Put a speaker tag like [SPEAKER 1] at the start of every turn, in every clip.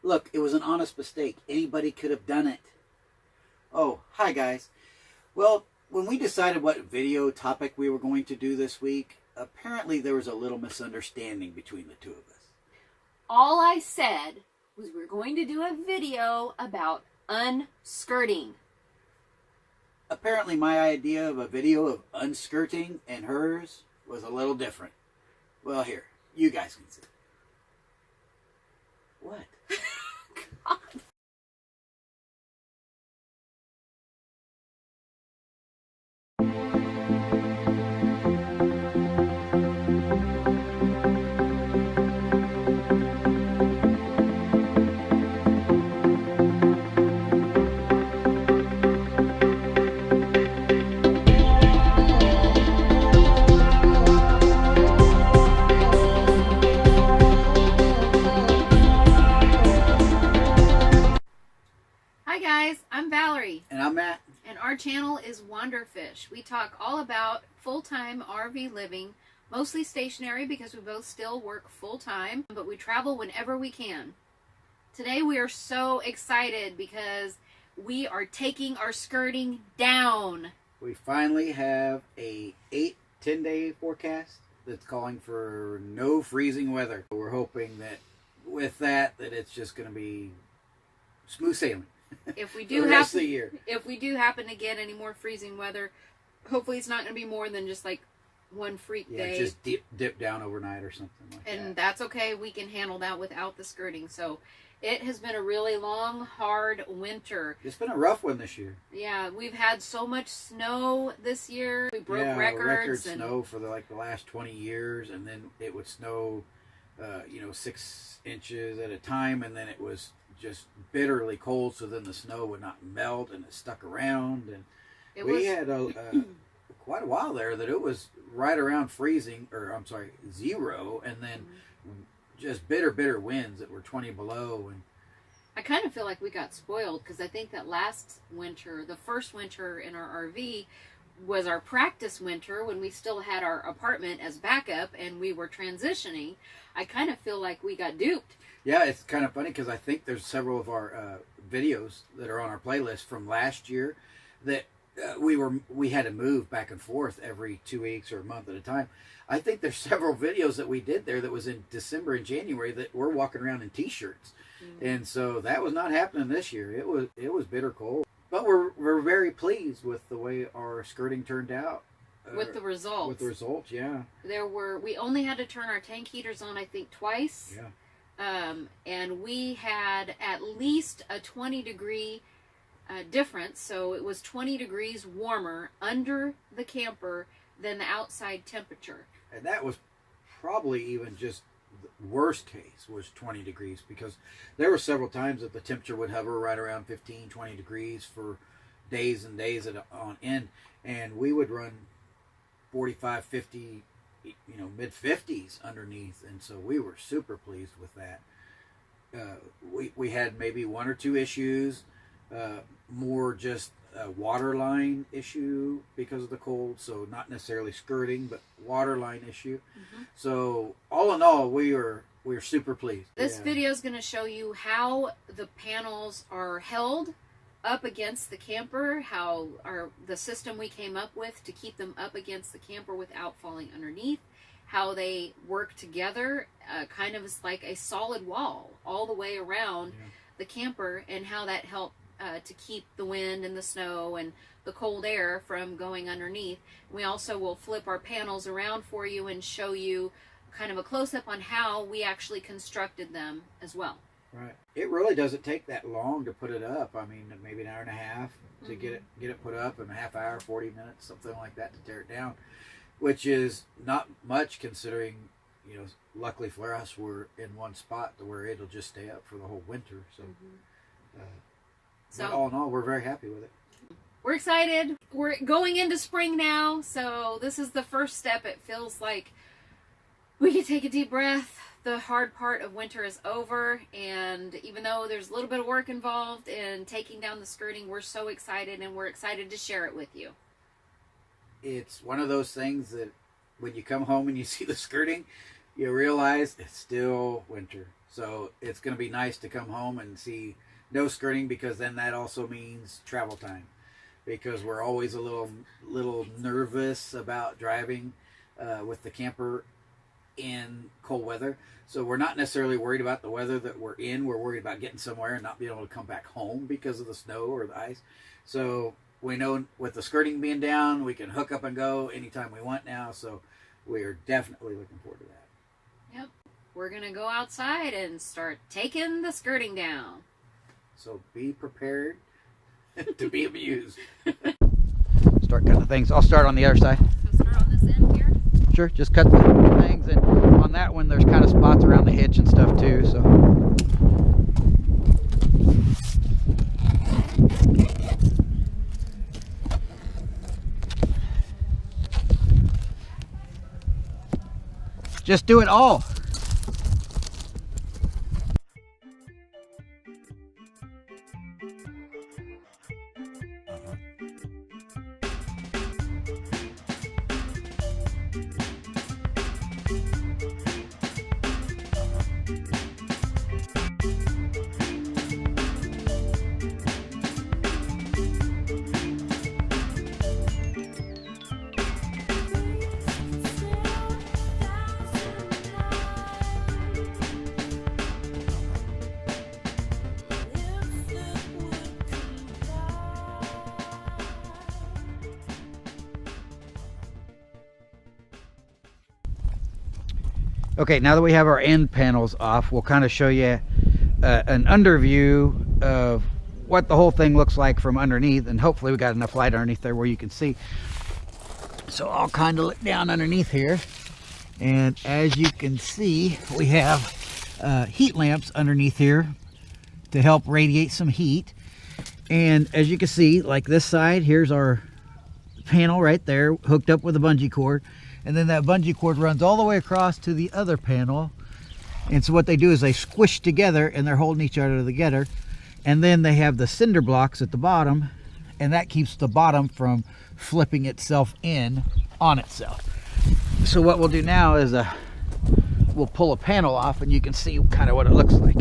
[SPEAKER 1] Look, it was an honest mistake. Anybody could have done it. Oh, hi guys. Well, when we decided what video topic we were going to do this week, apparently there was a little misunderstanding between the two of us.
[SPEAKER 2] All I said was we're going to do a video about unskirting.
[SPEAKER 1] Apparently my idea of a video of unskirting and hers was a little different. Well, here, you guys can see. What?
[SPEAKER 2] God. I'm Valerie.
[SPEAKER 1] And I'm Matt.
[SPEAKER 2] And our channel is Wanderfish. We talk all about full-time RV living, mostly stationary because we both still work full-time, but we travel whenever we can. Today we are so excited because we are taking our skirting down.
[SPEAKER 1] We finally have a 8-10 day forecast that's calling for no freezing weather. We're hoping that with that it's just going to be smooth sailing.
[SPEAKER 2] If we do if we do happen to get any more freezing weather, hopefully it's not going to be more than just like one freak day.
[SPEAKER 1] Yeah, just dip down overnight or something like that.
[SPEAKER 2] And that's okay. We can handle that without the skirting. So it has been a really long, hard winter.
[SPEAKER 1] It's been a rough one this year.
[SPEAKER 2] Yeah, we've had so much snow this year. We broke records.
[SPEAKER 1] Record snow for the last 20 years, and then it would snow, 6 inches at a time, and then it was just bitterly cold, so then the snow would not melt and it stuck around, and we had quite a while there that it was right around freezing, or I'm sorry, 0, and then just bitter winds that were 20 below. And
[SPEAKER 2] I kind of feel like we got spoiled because I think that last winter, the first winter in our RV, was our practice winter when we still had our apartment as backup and we were transitioning. I kind of feel like we got duped.
[SPEAKER 1] Yeah, it's kind of funny because I think there's several of our videos that are on our playlist from last year that we had to move back and forth every 2 weeks or a month at a time. I think there's several videos that we did there that was in December and January that we're walking around in t-shirts. And so that was not happening this year. It was bitter cold. But we're very pleased with the way our skirting turned out.
[SPEAKER 2] With the results.
[SPEAKER 1] With the results, yeah.
[SPEAKER 2] We only had to turn our tank heaters on, I think, twice.
[SPEAKER 1] Yeah.
[SPEAKER 2] And we had at least a 20-degree difference. So it was 20 degrees warmer under the camper than the outside temperature.
[SPEAKER 1] And that was probably even just the worst case was 20 degrees, because there were several times that the temperature would hover right around 15-20 degrees for days and days on end, and we would run 45, 50, mid 50s underneath, and so we were super pleased with that. We had maybe 1 or 2 issues, more just a water line issue because of the cold, so not necessarily skirting, but water line issue. So all in all, we were super pleased.
[SPEAKER 2] This video is going to show you how the panels are held up against the camper, how the system we came up with to keep them up against the camper without falling underneath, how they work together, kind of as like a solid wall all the way around the camper, and how that helped to keep the wind and the snow and the cold air from going underneath. We also will flip our panels around for you and show you kind of a close-up on how we actually constructed them as well.
[SPEAKER 1] Right. It really doesn't take that long to put it up. I mean, maybe an hour and a half to get it put up, and a half hour, 40 minutes, something like that to tear it down, which is not much considering, luckily for us, we're in one spot to where it'll just stay up for the whole winter. So, but all in all, we're very happy with it.
[SPEAKER 2] We're excited. We're going into spring now, so this is the first step. It feels like we can take a deep breath. The hard part of winter is over, and even though there's a little bit of work involved in taking down the skirting, we're so excited, and we're excited to share it with you.
[SPEAKER 1] It's one of those things that when you come home and you see the skirting, you realize it's still winter. So it's going to be nice to come home and see no skirting, because then that also means travel time, because we're always a little nervous about driving with the camper in cold weather. So we're not necessarily worried about the weather that we're in. We're worried about getting somewhere and not being able to come back home because of the snow or the ice. So we know with the skirting being down, we can hook up and go anytime we want now. So we are definitely looking forward to that.
[SPEAKER 2] Yep. We're going to go outside and start taking the skirting down.
[SPEAKER 1] So be prepared to be amused.
[SPEAKER 3] Start cutting the things. I'll start on the other side.
[SPEAKER 2] So start on this end here.
[SPEAKER 3] Sure, just cut the things, and on that one there's kind of spots around the hitch and stuff too, so. Just do it all. Okay, now that we have our end panels off, we'll kind of show you an underview of what the whole thing looks like from underneath, and hopefully we got enough light underneath there where you can see. So I'll kind of look down underneath here, and as you can see, we have heat lamps underneath here to help radiate some heat. And as you can see, like this side, here's our panel right there hooked up with a bungee cord. And then that bungee cord runs all the way across to the other panel. And so what they do is they squish together and they're holding each other together. And then they have the cinder blocks at the bottom, and that keeps the bottom from flipping itself in on itself. So what we'll do now is we'll pull a panel off and you can see kind of what it looks like.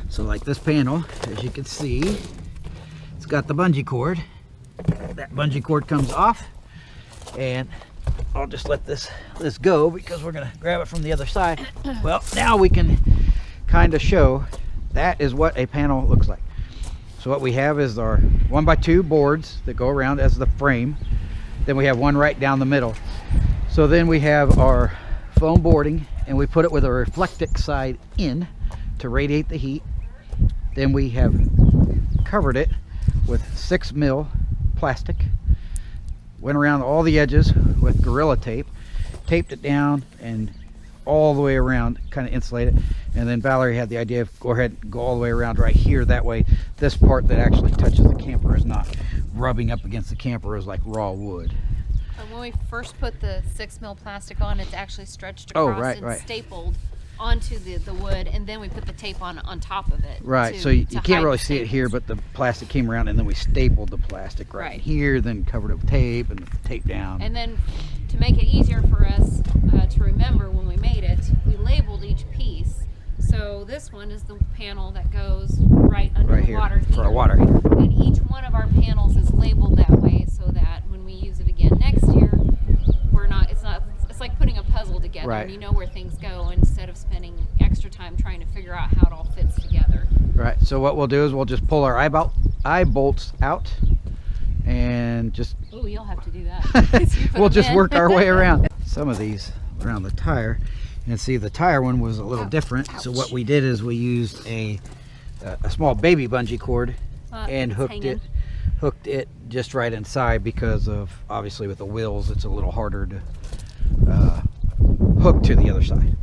[SPEAKER 3] So like this panel, as you can see, it's got the bungee cord. That bungee cord comes off. And I'll just let this go because we're gonna grab it from the other side. Well, now we can kind of show that is what a panel looks like. So what we have is our 1x2 boards that go around as the frame. Then we have one right down the middle. So then we have our foam boarding, and we put it with a reflectic side in to radiate the heat. Then we have covered it with 6mm plastic. Went around all the edges with Gorilla Tape, taped it down and all the way around, kind of insulate it. And then Valerie had the idea of go ahead and go all the way around right here. That way this part that actually touches the camper is not rubbing up against the camper as like raw wood.
[SPEAKER 4] When we first put the 6mm plastic on, it's actually stretched across and stapled onto the wood, and then we put the tape on top of it.
[SPEAKER 3] Right, so you can't really see it here, but the plastic came around and then we stapled the plastic right here, then covered it with tape and tape down.
[SPEAKER 4] And then to make it easier for us to remember when we made it, we labeled each piece. So this one is the panel that goes right under the water heater.
[SPEAKER 3] For our water heater.
[SPEAKER 4] And each one of our panels is labeled that way so that when we use it again next year, it's like putting a puzzle together, and you know where things go instead of spending extra time trying to figure out how it all fits together.
[SPEAKER 3] Right, so what we'll do is we'll just pull our eye bolts out and just...
[SPEAKER 4] Oh, you'll have to do that.
[SPEAKER 3] We'll just work our way around. Some of these around the tire, and see the tire one was a little different. So what we did is we used a small baby bungee cord and hooked it just right inside, because of obviously with the wheels it's a little harder to hook to the other side.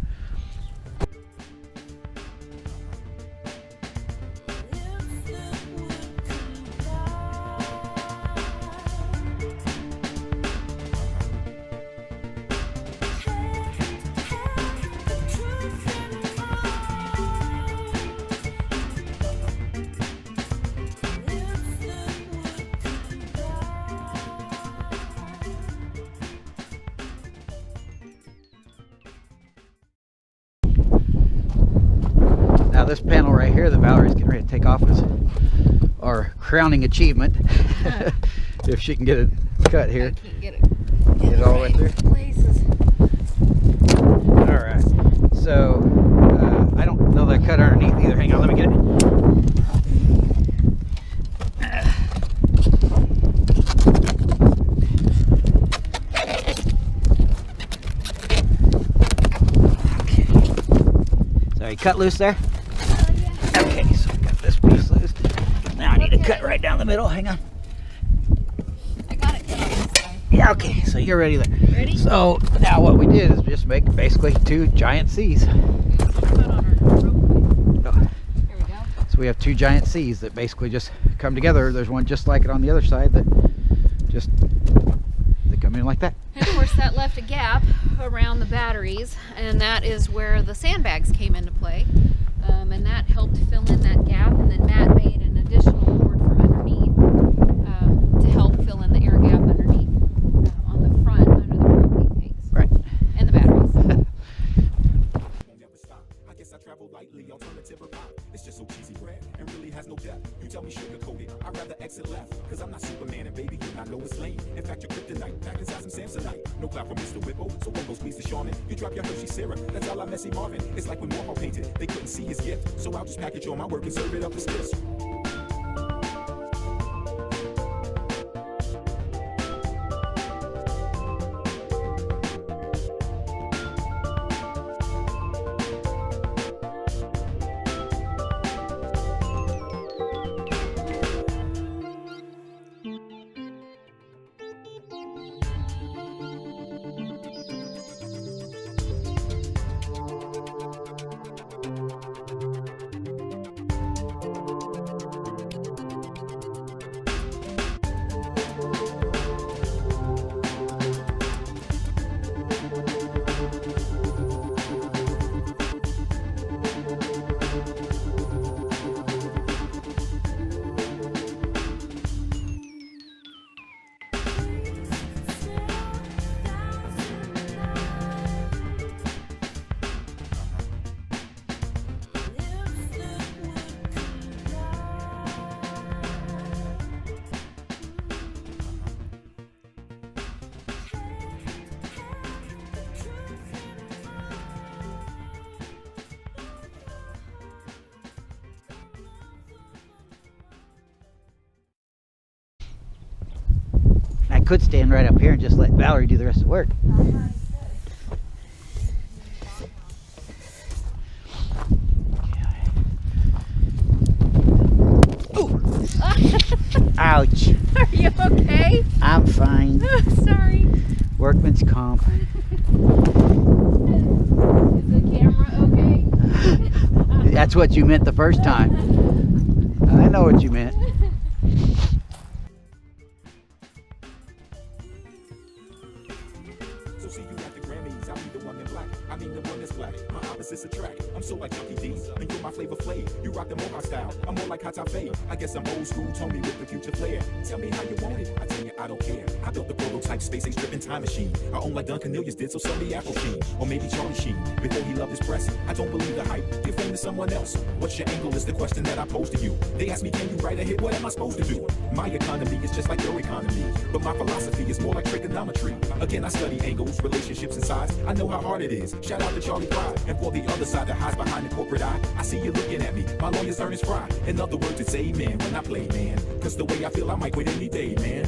[SPEAKER 3] this panel right here that Valerie's getting ready to take off is our crowning achievement. If she can get it cut here.
[SPEAKER 2] I can't get it
[SPEAKER 3] all the way through.
[SPEAKER 2] Places.
[SPEAKER 3] All right. So I don't know that I cut underneath either. Hang on, let me get it. So you cut loose there? Okay, so we got this piece loose. Now I need to cut right down the middle. Hang on.
[SPEAKER 4] I got it cut on this side.
[SPEAKER 3] Yeah, okay, so you're ready there.
[SPEAKER 4] Ready?
[SPEAKER 3] So now what we did is just make basically 2 giant C's.
[SPEAKER 4] Oops, cut on our rope. Here we go.
[SPEAKER 3] So we have 2 giant C's that basically just come together. There's one just like it on the other side that just, they come in like that.
[SPEAKER 4] And of course that left a gap around the batteries, and that is where the sandbags came into play. And that helped fill in that gap, and then Matt made an additional board for underneath to help fill in the air gap underneath on the front under the propane tanks.
[SPEAKER 3] Right.
[SPEAKER 4] And the batteries.
[SPEAKER 5] I guess I travel lightly, alternative or pop. It's just so cheesy bread and really has no depth. You tell me sugar coated, I'd rather exit left. Cause I'm not Superman and baby, I know it's lame. In fact, you're kryptonite, packed inside some Samsonite. No clap from Mr. Whipple, so one goes squeeze the Charmin. You drop your Hershey syrup, that's all I messy Marvin. It's like when Warhol painted, they couldn't see his gift. So I'll just package all my work and serve it up as this.
[SPEAKER 3] I could stand right up here and just let Valerie do the rest of the work. Ooh. Ouch.
[SPEAKER 4] Are you okay?
[SPEAKER 3] I'm fine.
[SPEAKER 4] Sorry.
[SPEAKER 3] Workman's comp.
[SPEAKER 4] Is the camera okay?
[SPEAKER 3] That's what you meant the first time. I know what you meant.
[SPEAKER 5] So see you at the Grammys, I'll be the one in black. I mean the one that's black. My opposites attract. I'm so like Junkie D, and you're my flavor Flav. You rock the Mohawk style. I'm more like Hot Top Fade. I guess I'm old school Tony with the future flair. Tell me how you want it. I tell you I don't care. I built the prototype space age driven time machine. I own like Don Cornelius did, so sell me Afro Sheen. Or maybe Charlie Sheen. Before he loved his press, I don't believe the hype. Give fame to someone else. What's your angle is the question that I pose to you. They ask me, can you write a hit? What am I supposed to do? My economy is just like your economy. But my philosophy is more like trigonometry. Again, I study angles, relationships, and sides. I know how hard it is. Shout out to Charlie Pride. And for the other side that hides behind the corporate eye, I see you looking at me. My lawyer's earnest fry. In other words, it's amen when I play, man. Cause the way I feel, I might quit any day, man.